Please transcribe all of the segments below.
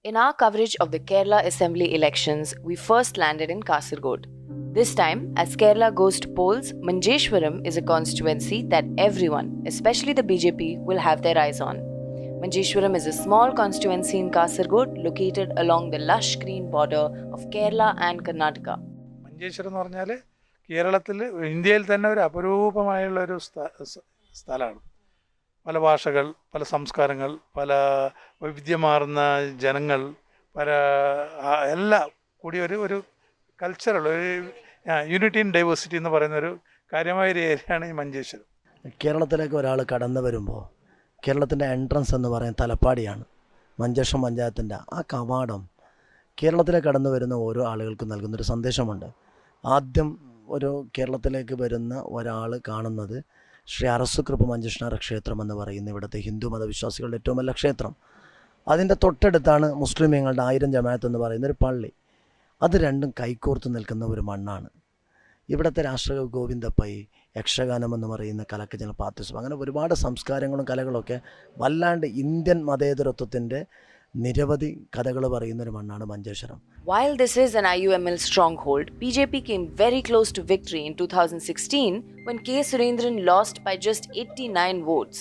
In our coverage of the Kerala Assembly elections, we first landed in Kasaragod. This time, as Kerala goes to polls, Manjeshwaram is a constituency that everyone, especially the BJP, will have their eyes on. Manjeshwaram is a small constituency in Kasaragod located along the lush green border of Kerala and Karnataka. Manjeshwaram എന്ന് പറഞ്ഞാൽ കേരളത്തിൽ ഇന്ത്യയിൽ തന്നെ ഒരു അപരൂപമായുള്ളൊരു സ്ഥലമാണ്. പല ഭാഷകൾ, പല സംസ്കാരങ്ങൾ, പല വൈവിധ്യമാർന്ന ജനങ്ങൾ, പല എല്ലാം കൂടി ഒരു കൾച്ചറൽ ഒരു യൂണിറ്റി ഇൻ ഡൈവേഴ്സിറ്റി എന്ന് പറയുന്നൊരു കാര്യമായൊരു ഏരിയയാണ് ഈ മഞ്ചേശ്വരം. കേരളത്തിലേക്ക് ഒരാൾ കടന്നു വരുമ്പോൾ കേരളത്തിൻ്റെ എൻട്രൻസ് എന്ന് പറയുന്നത് തലപ്പാടിയാണ്. മഞ്ചേശ്വരം പഞ്ചായത്തിൻ്റെ ആ കവാടം കേരളത്തിലേക്ക് കടന്നു വരുന്ന ഓരോ ആളുകൾക്കും നൽകുന്നൊരു സന്ദേശമുണ്ട്. ആദ്യം ഒരു കേരളത്തിലേക്ക് വരുന്ന ഒരാൾ കാണുന്നത് ശ്രീ അരസുകൃപ മഞ്ചേശ്വര ക്ഷേത്രം എന്ന് പറയുന്ന ഇവിടുത്തെ ഹിന്ദു മതവിശ്വാസികളുടെ ഏറ്റവും വലിയ ക്ഷേത്രം. അതിൻ്റെ തൊട്ടടുത്താണ് മുസ്ലിമീങ്ങളുടെ 1000 ജമാഅത്ത് എന്ന് പറയുന്നൊരു പള്ളി. അത് രണ്ടും കൈകോർത്ത് നിൽക്കുന്ന ഒരു മണ്ണാണ്. ഇവിടുത്തെ രാഷ്ട്രീയ ഗോവിന്ദപ്പൈ, യക്ഷഗാനം എന്ന് പറയുന്ന കലക്കജന പാർട്ടിസം, അങ്ങനെ ഒരുപാട് സംസ്കാരങ്ങളും കലകളൊക്കെ വല്ലാണ്ട് ഇന്ത്യൻ മതേതരത്വത്തിൻ്റെ നിരവധി കഥകൾ പറയുന്ന ഒരു മണ്ണാണ് Manjeshwaram. While this is an IUML stronghold, BJP came very close to victory in 2016 when K. Surendran lost by just 89 votes,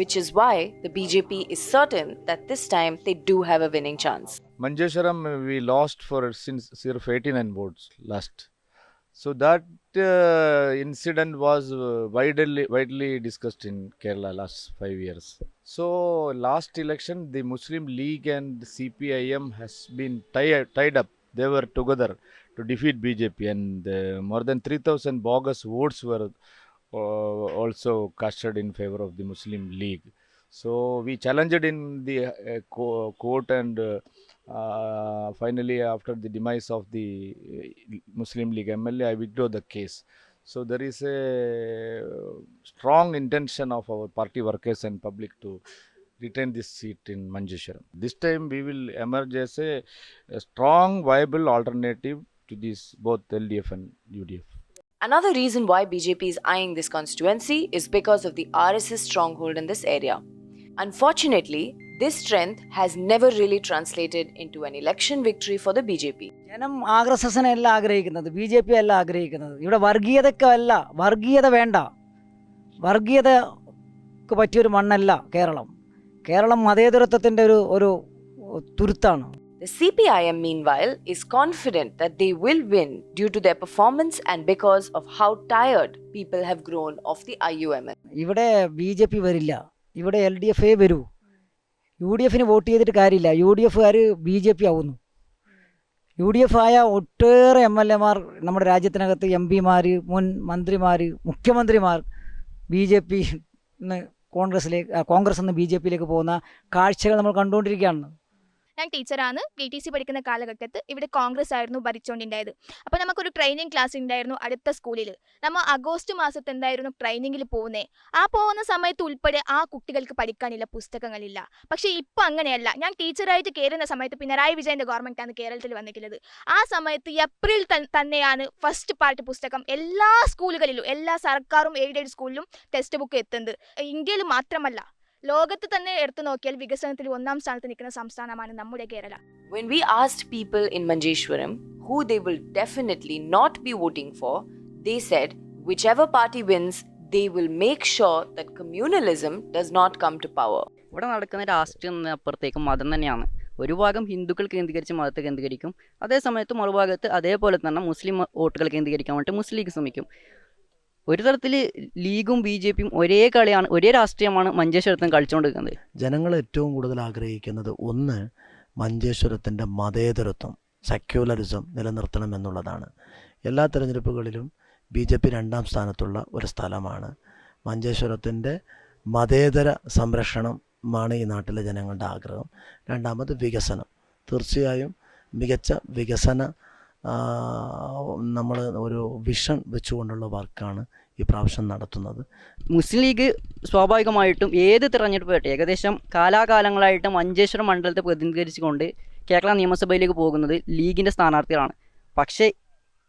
which is why the BJP is certain that this time they do have a winning chance. Manjeshwaram we lost for since 89 votes last. So that incident was widely discussed in Kerala last 5 years. So last election the Muslim League and CPIM has been tied up. They were together to defeat BJP, and more than 3,000 bogus votes were also casted in favor of the Muslim League. So we challenged in the court, and finally after the demise of the Muslim League MLA, I withdrew the case. So there is a strong intention of our party workers and public to retain this seat in Manjeshwaram. This time we will emerge as a strong, viable alternative to this both LDF and UDF. Another reason why BJP is eyeing this constituency is because of the RSS stronghold in this area. Unfortunately, this strength has never really translated into an election victory for the BJP. ജനം ആർഎസ്എസിനെ അല്ല ആഗ്രഹിക്കുന്നത്, BJP അല്ല ആഗ്രഹിക്കുന്നത്. ഇവിടെ വർഗീയതക്കല്ല, വർഗീയത വേണ്ട, വർഗീയതക്ക് പറ്റിയൊരു മണ്ണല്ല കേരളം. കേരളം മതേതരത്വത്തിൻ്റെ ഒരു തുരുത്താണ്. The CPIM, meanwhile, is confident that they will win due to their performance and because of how tired people have grown of the IUML. ഇവിടെ BJP വരില്ല, ഇവിടെ LDF വരൂ. UDF വോട്ട് ചെയ്തിട്ട് കാര്യമില്ല, UDF BJP ആവുന്നു. UDF ആയ ഒട്ടേറെ MLA നമ്മുടെ രാജ്യത്തിനകത്ത് MP, മുൻ മന്ത്രിമാർ, മുഖ്യമന്ത്രിമാർ BJP കോൺഗ്രസ് നിന്ന് BJP പോകുന്ന കാഴ്ചകൾ നമ്മൾ കണ്ടുകൊണ്ടിരിക്കുകയാണ്. ഞാൻ ടീച്ചറാണ്. TTC പഠിക്കുന്ന കാലഘട്ടത്തിൽ ഇവിടെ കോൺഗ്രസ് ആയിരുന്നു ഭരിച്ചുകൊണ്ടിരുന്നത്. അപ്പോൾ നമുക്കൊരു ട്രെയിനിങ് ക്ലാസ് ഉണ്ടായിരുന്നു അടുത്ത സ്കൂളിൽ. നമ്മൾ ആഗസ്റ്റ് മാസത്തിൽ എന്തായിരുന്നു ട്രെയിനിങ്ങിൽ പോകുന്നത്. ആ പോകുന്ന സമയത്ത് ഉൾപ്പെടെ ആ കുട്ടികൾക്ക് പഠിക്കാനില്ല, പുസ്തകങ്ങളില്ല. പക്ഷേ ഇപ്പോൾ അങ്ങനെയല്ല. ഞാൻ ടീച്ചറായിട്ട് കയറുന്ന സമയത്ത് പിണറായി വിജയൻ്റെ ഗവൺമെൻറ്റാണ് കേരളത്തിൽ വന്നിട്ടുള്ളത്. ആ സമയത്ത് ഏപ്രിൽ തന്നെയാണ് ഫസ്റ്റ് പാർട്ട് പുസ്തകം എല്ലാ സ്കൂളുകളിലും, എല്ലാ സർക്കാരും എയ്ഡഡ് സ്കൂളിലും ടെക്സ്റ്റ് ബുക്ക് എത്തുന്നത്. ഇന്ത്യയിൽ മാത്രമല്ല, ലോകത്ത് തന്നെ എടുത്തു നോക്കിയാൽ വികസനത്തിൽ 1ാം സ്ഥാനത്ത് നിൽക്കുന്ന സംസ്ഥാനമാണ് നമ്മുടെ Kerala. When we asked people in Manjeshwaram who they will definitely not be voting for, they said whichever party wins, they will make sure that communalism does not come to power. ഇവിടെ നടക്കുന്ന രാഷ്ട്രീയം അപ്പുറത്തേക്ക് മതം തന്നെയാണ്. ഒരു ഭാഗം ഹിന്ദുക്കൾ കേന്ദ്രീകരിച്ച് മതത്തെ കേന്ദ്രീകരിക്കും, അതേ സമയത്ത് മറുഭാഗത്ത് അതേപോലെ തന്നെ മുസ്ലിം വോട്ടുകൾ കേന്ദ്രീകരിക്കാൻ വേണ്ടി മുസ്ലിം ലീഗ് ശ്രമിക്കും. ഒരു തരത്തിൽ ലീഗും BJPയും ഒരേ കളിയാണ്, ഒരേ രാഷ്ട്രീയമാണ് മഞ്ചേശ്വരത്തും കളിച്ചുകൊണ്ടിരിക്കുന്നത്. ജനങ്ങൾ ഏറ്റവും കൂടുതൽ ആഗ്രഹിക്കുന്നത് ഒന്ന് മഞ്ചേശ്വരത്തിൻ്റെ മതേതരത്വം, സെക്യുലറിസം നിലനിർത്തണം എന്നുള്ളതാണ്. എല്ലാ തിരഞ്ഞെടുപ്പുകളിലും BJP 2ാം സ്ഥാനത്തുള്ള ഒരു സ്ഥലമാണ്. മഞ്ചേശ്വരത്തിൻ്റെ മതേതര സംരക്ഷണമാണ് ഈ നാട്ടിലെ ജനങ്ങളുടെ ആഗ്രഹം. രണ്ടാമത് വികസനം. തീർച്ചയായും മികച്ച വികസന നമ്മൾ ഒരു വിഷൻ വെച്ചുകൊണ്ടുള്ള വർക്കാണ് ഈ പ്രാവശ്യം നടത്തുന്നത്. മുസ്ലിം ലീഗ് സ്വാഭാവികമായിട്ടും ഏത് തിരഞ്ഞെടുപ്പായിട്ട് ഏകദേശം കാലാകാലങ്ങളായിട്ട് മഞ്ചേശ്വരം മണ്ഡലത്തെ പ്രതിനിധീകരിച്ചുകൊണ്ട് കേരള നിയമസഭയിലേക്ക് പോകുന്നത് ലീഗിൻ്റെ സ്ഥാനാർത്ഥികളാണ്. പക്ഷേ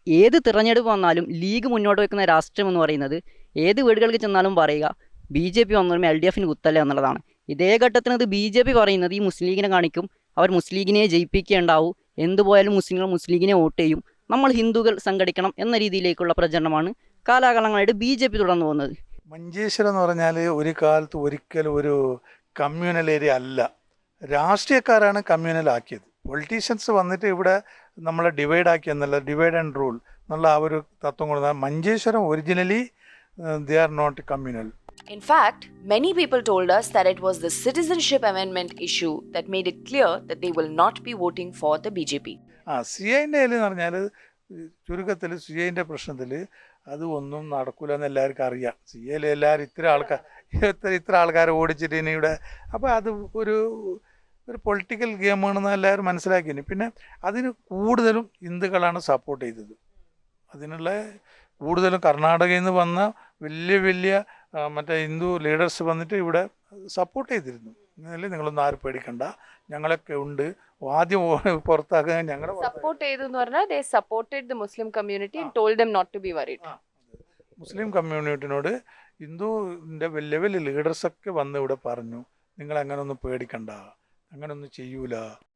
ഏത് തിരഞ്ഞെടുപ്പ് വന്നാലും ലീഗ് മുന്നോട്ട് വയ്ക്കുന്ന രാഷ്ട്രീയം എന്ന് പറയുന്നത് ഏത് വീടുകൾക്ക് ചെന്നാലും പറയുക BJP വന്നാലും LDF കുത്തല്ല എന്നുള്ളതാണ്. ഇതേ ഘട്ടത്തിനത് BJP പറയുന്നത് ഈ മുസ്ലിം ലീഗിനെ കാണിക്കും, അവർ മുസ്ലിം ലീഗിനെ ജയിപ്പിക്കേണ്ടാവൂ, എന്തുപോയാലും മുസ്ലിങ്ങൾ മുസ്ലിം ലീഗിനെ വോട്ട് ചെയ്യും, നമ്മൾ ഹിന്ദുക്കൾ സംഘടിക്കണം എന്ന രീതിയിലേക്കുള്ള പ്രചരണമാണ് കാലാകാലങ്ങളായിട്ട് BJP തുടർന്നു പോകുന്നത്. മഞ്ചേശ്വരം എന്ന് പറഞ്ഞാൽ ഒരു കാലത്ത് ഒരിക്കലും ഒരു കമ്മ്യൂണൽ ഏരിയ അല്ല. രാഷ്ട്രീയക്കാരാണ് കമ്മ്യൂണലാക്കിയത്. പൊളിറ്റീഷ്യൻസ് വന്നിട്ട് ഇവിടെ നമ്മളെ ഡിവൈഡ് ആക്കി എന്നല്ല, ഡിവൈഡ് ആൻഡ് റൂൾ എന്നുള്ള ആ ഒരു തത്വം കൊണ്ട് Manjeshwaram originally they are not communal. In fact, many people told us that it was the citizenship amendment issue that made it clear that they will not be voting for the BJP. CIൻ്റെ എന്ന് പറഞ്ഞാൽ ചുരുക്കത്തിൽ CIൻ്റെ പ്രശ്നത്തിൽ അത് ഒന്നും നടക്കില്ല എന്ന് എല്ലാവർക്കും അറിയാം. CIയിൽ എല്ലാവരും ഇത്ര ആൾക്കാരെ ഓടിച്ചിട്ട് ഇനി ഇവിടെ അപ്പോൾ അത് ഒരു പൊളിറ്റിക്കൽ ഗെയിമാണെന്ന് എല്ലാവരും മനസ്സിലാക്കിയിന്. പിന്നെ അതിന് കൂടുതലും ഹിന്ദുക്കളാണ് സപ്പോർട്ട് ചെയ്തത്. അതിനുള്ള കൂടുതലും കർണാടകയിൽ നിന്ന് വന്ന വലിയ മറ്റേ ഹിന്ദു ലീഡേഴ്സ് വന്നിട്ട് ഇവിടെ സപ്പോർട്ട് ചെയ്തിരുന്നു. ഇന്നലെ നിങ്ങളൊന്നും ആരും പേടിക്കണ്ട, ഞങ്ങളൊക്കെ ഉണ്ട്, ആദ്യം പുറത്താക്കാൻ ഞങ്ങൾ സപ്പോർട്ട് ചെയ്തു എന്ന് പറഞ്ഞാൽ they supported the Muslim community and told them not to be worried. മുസ്ലിം കമ്മ്യൂണിറ്റിനോട് ഹിന്ദുവിൻ്റെ വലിയ ലീഡേഴ്സൊക്കെ വന്ന് ഇവിടെ പറഞ്ഞു, നിങ്ങൾ അങ്ങനെ ഒന്നും പേടിക്കണ്ട, അങ്ങനെ ഒന്നും ചെയ്യൂല.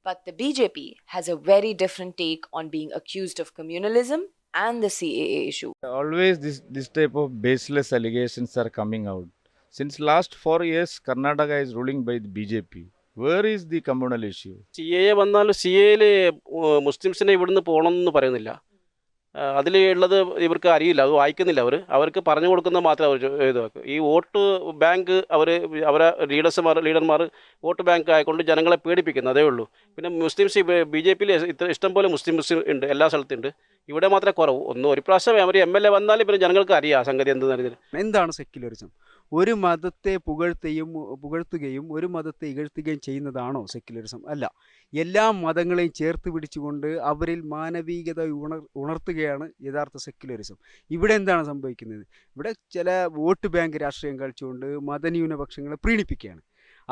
But the BJP has a very different take on being accused of communalism and the CAA issue. Always this type of baseless allegations are coming out. Since last 4 years, Karnataka is ruling by the BJP. Where is the communal issue? CAA വന്നാലും CAA മുസ്ലിംസിനെ ഇവിടുന്ന് പോകണമെന്ന് പറയുന്നില്ല. അതിലുള്ളത് ഇവർക്ക് അറിയില്ല, അത് വായിക്കുന്നില്ല. അവർക്ക് പറഞ്ഞു കൊടുക്കുന്നത് മാത്രമേ അവർ ഇതാക്കും. ഈ വോട്ട് ബാങ്ക് അവരെ ലീഡർമാർ വോട്ട് ബാങ്ക് ആയിക്കൊണ്ട് ജനങ്ങളെ പേടിപ്പിക്കുന്നു, അതേ ഉള്ളൂ. പിന്നെ മുസ്ലിംസ് BJP ഇഷ്ടംപോലെ മുസ്ലിംസ് ഉണ്ട്, എല്ലാ സ്ഥലത്തും ഉണ്ട്. ഇവിടെ മാത്രമേ കുറവ്. ഒരു പ്രാവശ്യം അവർ MLA വന്നാലും പിന്നെ ജനങ്ങൾക്ക് അറിയാം സംഗതി എന്താണ് സെക്യുലറിസം. ഒരു മതത്തെ പുകഴ്ത്തുകയും ഒരു മതത്തെ ഇകഴ്ത്തുകയും ചെയ്യുന്നതാണോ സെക്യുലറിസം? അല്ല. എല്ലാ മതങ്ങളെയും ചേർത്ത് പിടിച്ചുകൊണ്ട് അവരിൽ മാനവികത ഉണർത്തുകയാണ് യഥാർത്ഥ സെക്യുലറിസം. ഇവിടെ എന്താണ് സംഭവിക്കുന്നത്? ഇവിടെ ചില വോട്ട് ബാങ്ക് രാഷ്ട്രീയം കളിച്ചുകൊണ്ട് മതന്യൂനപക്ഷങ്ങളെ പ്രീണിപ്പിക്കുകയാണ്.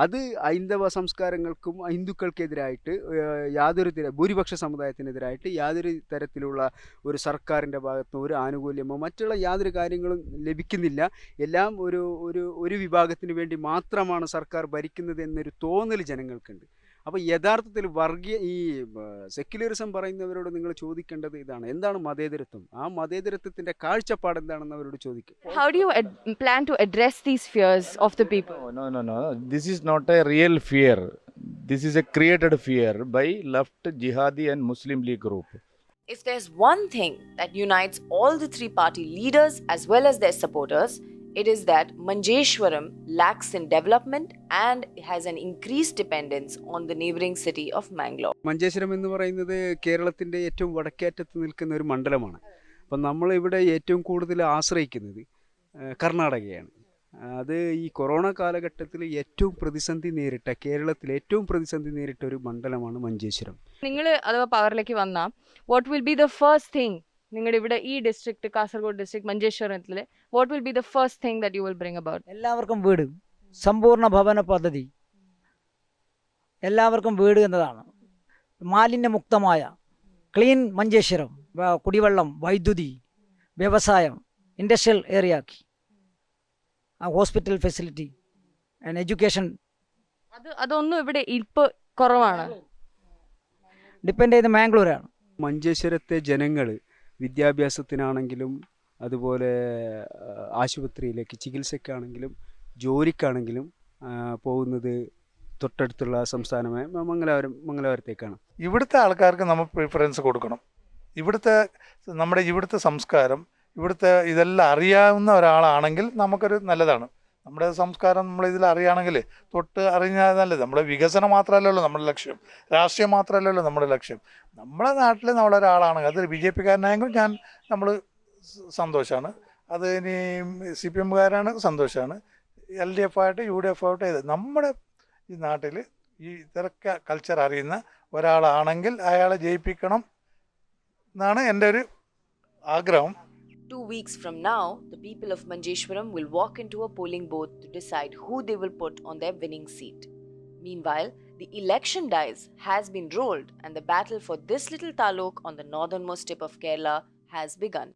അത് ഹൈന്ദവ സംസ്കാരങ്ങൾക്കും ഹിന്ദുക്കൾക്കെതിരായിട്ട് ഭൂരിപക്ഷ സമുദായത്തിനെതിരായിട്ട് യാതൊരു തരത്തിലുള്ള ഒരു സർക്കാരിൻ്റെ ഭാഗത്തുനിന്ന് ഒരു ആനുകൂല്യമോ മറ്റുള്ള യാതൊരു കാര്യങ്ങളും ലഭിക്കുന്നില്ല. എല്ലാം ഒരു വിഭാഗത്തിന് വേണ്ടി മാത്രമാണ് സർക്കാർ ഭരിക്കുന്നത് എന്നൊരു തോന്നൽ ജനങ്ങൾക്കുണ്ട്. അപ്പോൾ യഥാർത്ഥത്തിൽ ഈ സെക്യുലറിസം പറയുന്നവരോട് നിങ്ങൾ ചോദിക്കേണ്ടത് ഇതാണ്, എന്താണ് മതേതരത്വം? ആ മതേതരത്വത്തിൻ്റെ കാഴ്ചപ്പാട് എന്താണെന്ന് അവരോട് ചോദിക്കും. How do you plan to address these fears of the people? No. This is not a real fear. This is a created fear by left jihadi and Muslim League group. If there's one thing that unites all the three party leaders as well as their supporters, it is that Manjeshwaram lacks in development and has an increased dependence on the neighboring city of Mangalore. Manjeshwaram എന്ന് പറയുന്നത് കേരളത്തിൻ്റെ ഏറ്റവും വടക്കേറ്റത്ത് നിൽക്കുന്ന ഒരു മണ്ഡലമാണ്. അപ്പം നമ്മളിവിടെ ഏറ്റവും കൂടുതൽ ആശ്രയിക്കുന്നത് കർണാടകയാണ്. അത് ഈ കൊറോണ കാലഘട്ടത്തിൽ കേരളത്തിൽ ഏറ്റവും പ്രതിസന്ധി നേരിട്ട ഒരു മണ്ഡലമാണ് മഞ്ചേശ്വരം. നിങ്ങൾ അഥവാ പവറിലേക്ക് വന്നാൽ what will be the first thing നിങ്ങളുടെ ഇവിടെ ഈ ഡിസ്ട്രിക്ട് കാസർഗോഡ് ഡിസ്ട്രിക്ട് മഞ്ചേശ്വരത്തിൽ what will be the first thing that you will bring about? എല്ലാവർക്കും വീട്, സമ്പൂർണ്ണ ഭവന പദ്ധതി, എല്ലാവർക്കും വീട് എന്നതാണ്. മാലിന്യമുക്തമായ ക്ലീൻ മഞ്ചേശ്വരം, കുടിവെള്ളം, വൈദ്യുതി, വ്യവസായം, ഇൻഡസ്ട്രിയൽ ഏരിയയാക്കി, ഹോസ്പിറ്റൽ ഫെസിലിറ്റി ആൻഡ് എഡ്യൂക്കേഷൻ. അതൊന്നും ഇവിടെ ഇപ്പോൾ കുറവാണ്. ഡിപ്പെൻഡ് ചെയ്യുന്ന മാംഗ്ലൂരാണ്. മഞ്ചേശ്വരത്തെ ജനങ്ങൾ വിദ്യാഭ്യാസത്തിനാണെങ്കിലും അതുപോലെ ആശുപത്രിയിലേക്ക് ചികിത്സയ്ക്കാണെങ്കിലും ജോലിക്കാണെങ്കിലും പോകുന്നത് തൊട്ടടുത്തുള്ള സംസ്ഥാനമായ മംഗലാപുരത്തേക്കാണ്. ഇവിടുത്തെ ആൾക്കാർക്ക് നമ്മൾ പ്രിഫറൻസ് കൊടുക്കണം. ഇവിടുത്തെ സംസ്കാരം, ഇതെല്ലാം അറിയാവുന്ന ഒരാളാണെങ്കിൽ നമുക്കൊരു നല്ലതാണ്. നമ്മുടെ സംസ്കാരം നമ്മളിതിൽ അറിയുകയാണെങ്കിൽ തൊട്ട് അറിഞ്ഞാൽ നല്ലത്. നമ്മുടെ വികസനം മാത്രമല്ലല്ലോ നമ്മുടെ ലക്ഷ്യം, രാഷ്ട്രീയം മാത്രമല്ലല്ലോ നമ്മുടെ ലക്ഷ്യം. നമ്മുടെ നാട്ടിൽ നമ്മളൊരാളാണ്, അത് BJP-കാരനായെങ്കിലും നമ്മൾ സന്തോഷമാണ്. അത് ഇനി CPM-കാരാണ് സന്തോഷമാണ്. LDF ആയിട്ട് UDF ആയിട്ട് നമ്മുടെ ഈ നാട്ടിൽ ഈ ഇതൊക്കെ കൾച്ചർ അറിയുന്ന ഒരാളാണെങ്കിൽ അയാളെ ജയിപ്പിക്കണം എന്നാണ് എൻ്റെ ഒരു ആഗ്രഹം. 2 weeks from now, the people of Manjeshwaram will walk into a polling booth to decide who they will put on their winning seat. Meanwhile, the election dice has been rolled and the battle for this little taluk on the northernmost tip of Kerala has begun.